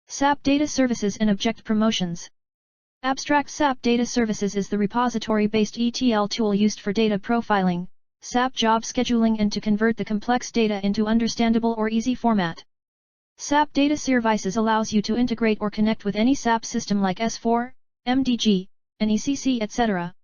SAP Data Services and Object Promotions. Abstract SAP Data Services is the repository-based ETL tool used for data profiling, SAP job scheduling and to convert the complex data into understandable or easy format. SAP Data Services allows you to integrate or connect with any SAP system like S4, MDG, and ECC etc.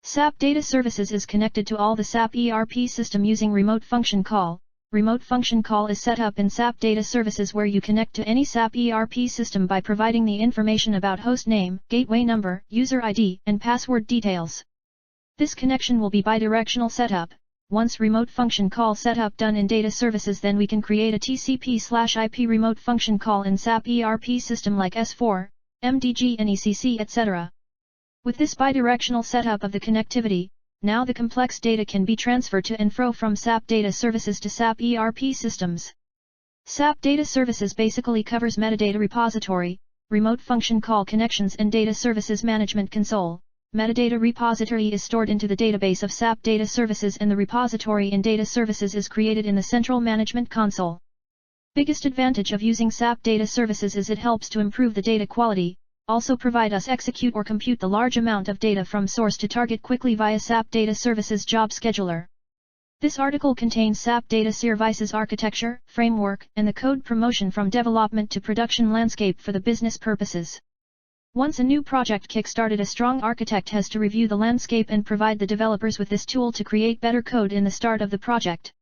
SAP Data Services is connected to all the SAP ERP system using remote function call. Remote function call is set up in SAP Data Services where you connect to any SAP ERP system by providing the information about host name, gateway number, user ID, and password details. This connection will be bidirectional setup. Once remote function call setup done in Data Services, then we can create a TCP/IP remote function call in SAP ERP system like S4, MDG and ECC etc. With this bidirectional setup of the connectivity, now the complex data can be transferred to and fro from SAP Data Services to SAP ERP systems. SAP Data Services basically covers metadata repository, remote function call connections and data services management console. Metadata repository is stored into the database of SAP Data Services and the repository in Data Services is created in the central management console. Biggest advantage of using SAP Data Services is it helps to improve the data quality, also provide us execute or compute the large amount of data from source to target quickly via SAP Data Services Job Scheduler. This article contains SAP Data Services architecture, framework, and the code promotion from development to production landscape for the business purposes. Once a new project kick-started, a strong architect has to review the landscape and provide the developers with this tool to create better code in the start of the project.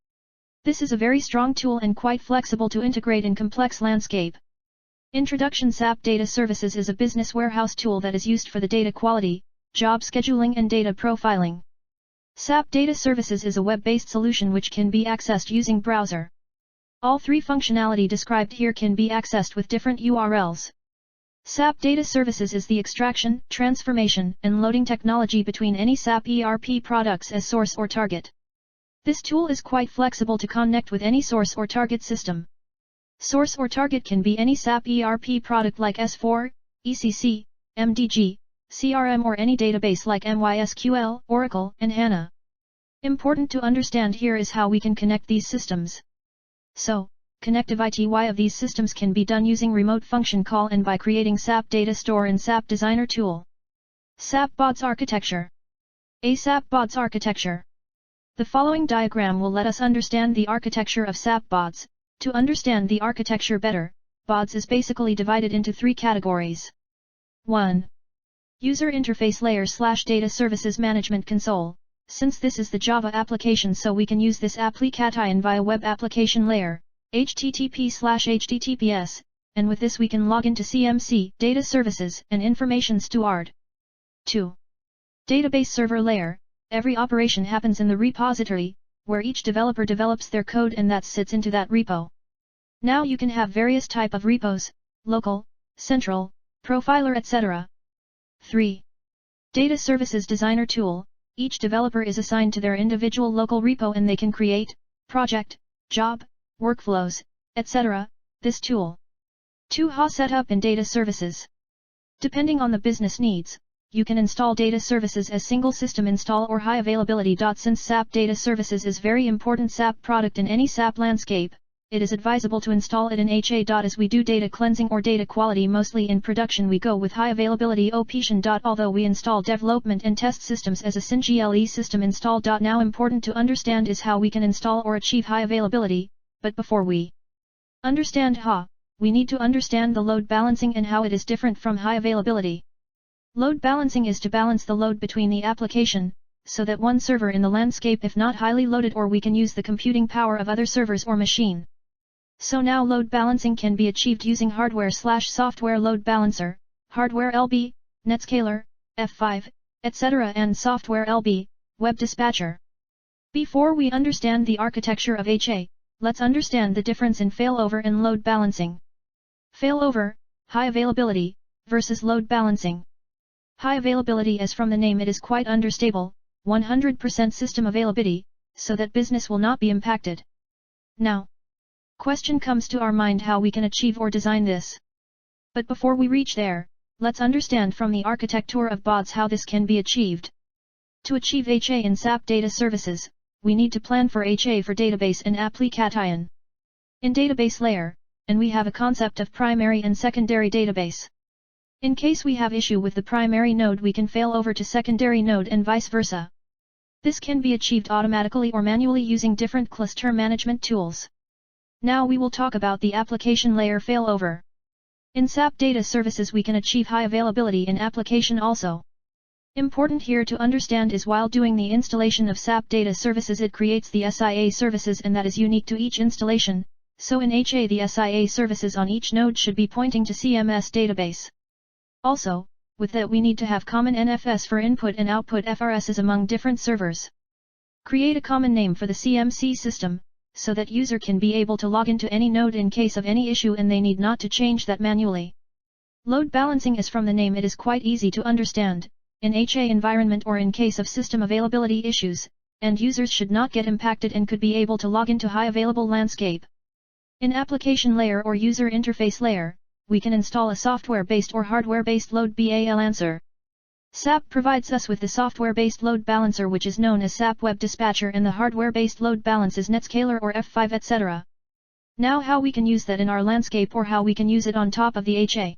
This is a very strong tool and quite flexible to integrate in complex landscape. Introduction: SAP Data Services is a business warehouse tool that is used for the data quality, job scheduling and data profiling. SAP Data Services is a web-based solution which can be accessed using browser. All three functionality described here can be accessed with different URLs. SAP Data Services is the extraction, transformation, and loading technology between any SAP ERP products as source or target. This tool is quite flexible to connect with any source or target system. Source or target can be any SAP ERP product like S4, ECC, MDG, CRM or any database like MySQL, Oracle, and HANA. Important to understand here is how we can connect these systems. So, connectivity of these systems can be done using remote function call and by creating SAP Data Store and SAP Designer tool. Sap Bots Architecture. A Sap Bots Architecture. The following diagram will let us understand the architecture of SAP Bots. To understand the architecture better, bots is basically divided into three categories. 1. User Interface Layer / Data Services Management Console. Since this is the Java application, so we can use this application via Web Application Layer, HTTP/HTTPS, and with this we can log into CMC, Data Services, and information stored. 2. Database Server Layer. Every operation happens in the repository, where each developer develops their code and that sits into that repo. Now you can have various type of repos, local, central, profiler etc. 3. Data Services Designer Tool. Each developer is assigned to their individual local repo and they can create, project, job, workflows, etc. This tool. 2. HA Setup in Data Services. Depending on the business needs, you can install Data Services as single system install or high availability. Since SAP Data Services is very important SAP product in any SAP landscape, it is advisable to install it in HA. As we do data cleansing or data quality mostly in production, we go with high availability option. Although we install development and test systems as a SynGLE system install. Now important to understand is how we can install or achieve high availability, but before we understand HA, we need to understand the load balancing and how it is different from high availability. Load balancing is to balance the load between the application, so that one server in the landscape if not highly loaded, or we can use the computing power of other servers or machine. So now load balancing can be achieved using hardware/software load balancer, hardware LB, Netscaler, F5, etc. and software LB, web dispatcher. Before we understand the architecture of HA, let's understand the difference in failover and load balancing. Failover, high availability, versus load balancing. High availability, as from the name it is quite understable, 100% system availability, so that business will not be impacted. Now, question comes to our mind how we can achieve or design this. But before we reach there, let's understand from the architecture of bots how this can be achieved. To achieve HA in SAP Data Services, we need to plan for HA for database and application. In database layer, and we have a concept of primary and secondary database. In case we have issue with the primary node, we can fail over to secondary node and vice versa. This can be achieved automatically or manually using different cluster management tools. Now we will talk about the application layer failover. In SAP Data Services we can achieve high availability in application also. Important here to understand is while doing the installation of SAP Data Services it creates the SIA services and that is unique to each installation, so in HA the SIA services on each node should be pointing to CMS database. Also, with that we need to have common NFS for input and output FRSs among different servers. Create a common name for the CMC system, so that user can be able to log into any node in case of any issue and they need not to change that manually. Load balancing is from the name it is quite easy to understand. In HA environment or in case of system availability issues, end users should not get impacted and could be able to log into high available landscape. In application layer or user interface layer, we can install a software-based or hardware-based load balancer. SAP provides us with the software-based load balancer which is known as SAP Web Dispatcher and the hardware-based load balance is Netscaler or F5 etc. Now how we can use that in our landscape or how we can use it on top of the HA.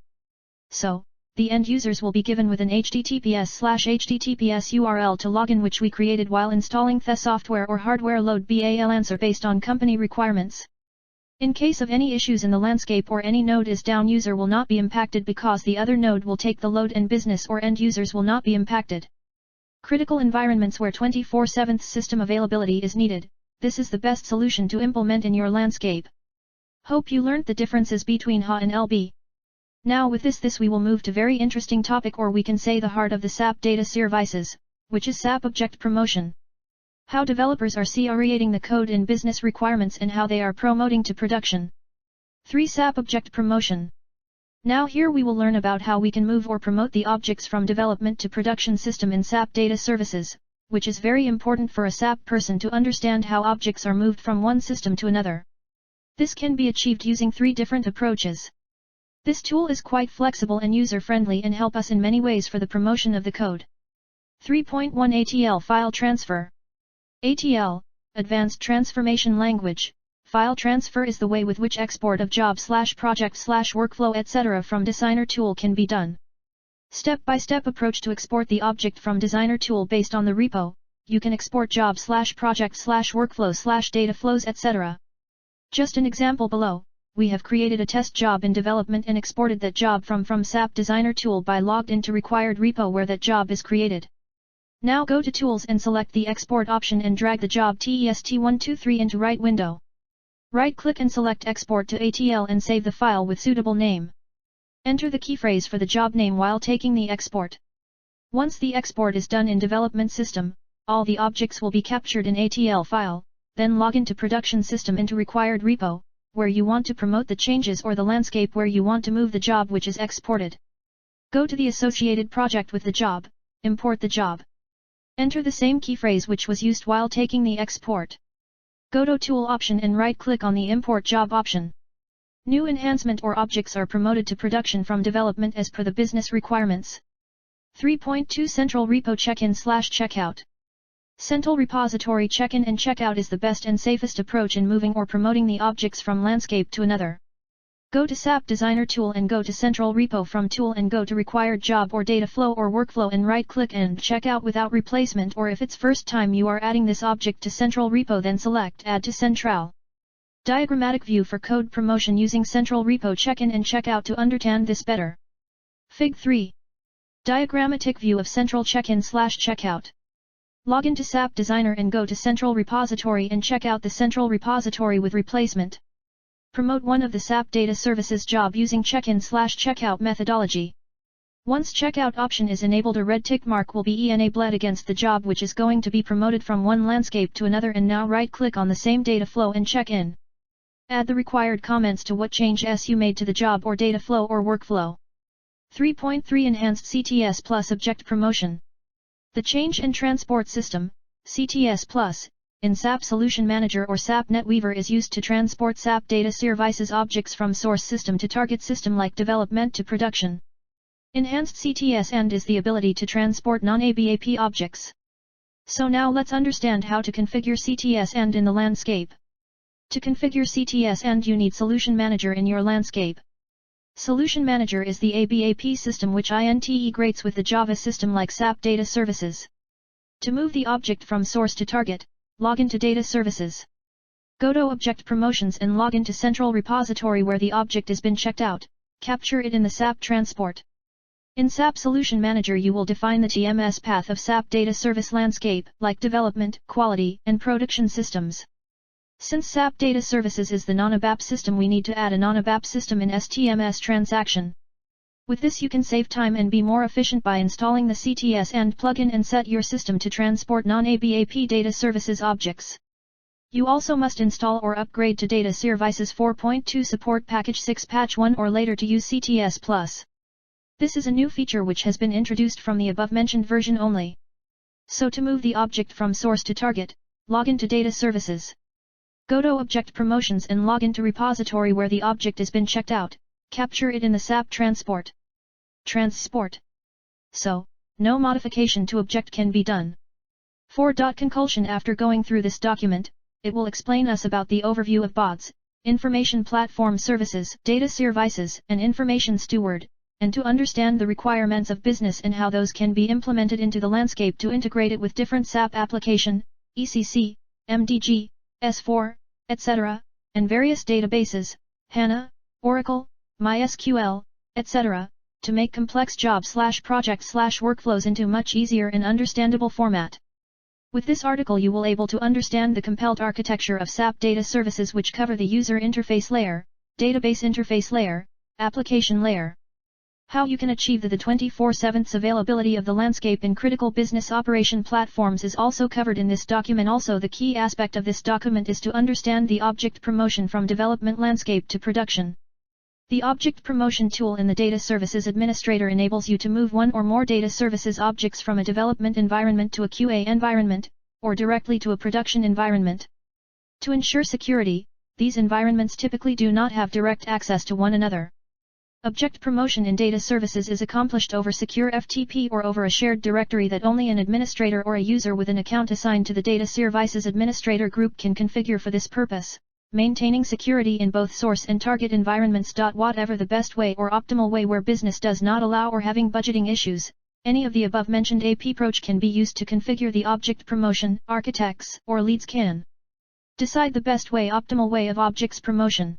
So, the end users will be given with an https/https URL to login which we created while installing the software or hardware load balancer based on company requirements. In case of any issues in the landscape or any node is down, user will not be impacted because the other node will take the load and business or end users will not be impacted. Critical environments where 24/7 system availability is needed, this is the best solution to implement in your landscape. Hope you learned the differences between HA and LB. Now with this we will move to very interesting topic or we can say the heart of the SAP Data Services, which is SAP Object Promotion. How developers are creating the code in business requirements and how they are promoting to production. 3. SAP Object Promotion. Now here we will learn about how we can move or promote the objects from development to production system in SAP Data Services, which is very important for a SAP person to understand how objects are moved from one system to another. This can be achieved using 3 different approaches. This tool is quite flexible and user-friendly and help us in many ways for the promotion of the code. 3.1 ATL File Transfer. ATL, Advanced Transformation Language. File transfer is the way with which export of job/project/workflow etc. from Designer tool can be done. Step-by-step approach to export the object from Designer tool based on the repo. You can export job/project/workflow/data flows etc. Just an example below. We have created a test job in development and exported that job from SAP Designer tool by logged into required repo where that job is created. Now go to Tools and select the Export option and drag the job test123 into right window. Right-click and select Export to ATL and save the file with suitable name. Enter the key phrase for the job name while taking the export. Once the export is done in development system, all the objects will be captured in ATL file, then log into production system into required repo, where you want to promote the changes or the landscape where you want to move the job which is exported. Go to the associated project with the job, import the job. Enter the same key phrase which was used while taking the export. Go to Tool option and right-click on the Import Job option. New enhancement or objects are promoted to production from development as per the business requirements. 3.2 Central Repo Check-in/Checkout. Central Repository check-in and checkout is the best and safest approach in moving or promoting the objects from landscape to another. Go to SAP Designer tool and go to Central Repo from tool and go to required job or data flow or workflow and right-click and checkout without replacement, or if it's first time you are adding this object to Central Repo then select Add to Central. Diagrammatic view for code promotion using Central Repo check-in and checkout to understand this better. Fig 3. Diagrammatic view of Central check-in/checkout. Log into SAP Designer and go to Central Repository and check out the Central Repository with replacement. Promote one of the SAP Data Services job using check-in/checkout methodology. Once checkout option is enabled, a red tick mark will be enabled against the job which is going to be promoted from one landscape to another, and now right-click on the same data flow and check in. Add the required comments to what changes you made to the job or data flow or workflow. 3.3 Enhanced CTS Plus Object Promotion. The Change and Transport System, CTS Plus, in SAP Solution Manager or SAP NetWeaver is used to transport SAP Data Services objects from source system to target system like development to production. Enhanced CTS and is the ability to transport non-ABAP objects. So now let's understand how to configure CTS and in the landscape. To configure CTS and you need Solution Manager in your landscape. Solution Manager is the ABAP system which integrates with the Java system like SAP Data Services. To move the object from source to target, log into Data Services. Go to Object Promotions and log into Central Repository where the object has been checked out, capture it in the SAP transport. In SAP Solution Manager you will define the TMS path of SAP Data Service landscape like development, quality, and production systems. Since SAP Data Services is the non-ABAP system we need to add a non-ABAP system in STMS transaction. With this you can save time and be more efficient by installing the CTS and plugin and set your system to transport non-ABAP Data Services objects. You also must install or upgrade to Data Services 4.2 support package 6 patch 1 or later to use CTS Plus. This is a new feature which has been introduced from the above-mentioned version only. So to move the object from source to target, log into Data Services. Go to Object Promotions and log into repository where the object has been checked out, capture it in the SAP transport. So, no modification to object can be done. For conclusion after going through this document, it will explain us about the overview of bots, information platform services, data services, and information steward, and to understand the requirements of business and how those can be implemented into the landscape to integrate it with different SAP application, ECC, MDG, S4, etc., and various databases, HANA, Oracle, MySQL, etc., to make complex job/project/workflows into much easier and understandable format. With this article you will able to understand the compiled architecture of SAP Data Services which cover the user interface layer, database interface layer, application layer. How you can achieve the 24/7 availability of the landscape in critical business operation platforms is also covered in this document. Also the key aspect of this document is to understand the object promotion from development landscape to production. The Object Promotion tool in the Data Services Administrator enables you to move one or more data services objects from a development environment to a QA environment, or directly to a production environment. To ensure security, these environments typically do not have direct access to one another. Object promotion in data services is accomplished over secure FTP or over a shared directory that only an administrator or a user with an account assigned to the Data Services Administrator group can configure for this purpose, maintaining security in both source and target environments. Whatever the best way or optimal way where business does not allow or having budgeting issues, any of the above mentioned AP approach can be used to configure the object promotion. Architects or leads can decide the best way, optimal way of objects promotion.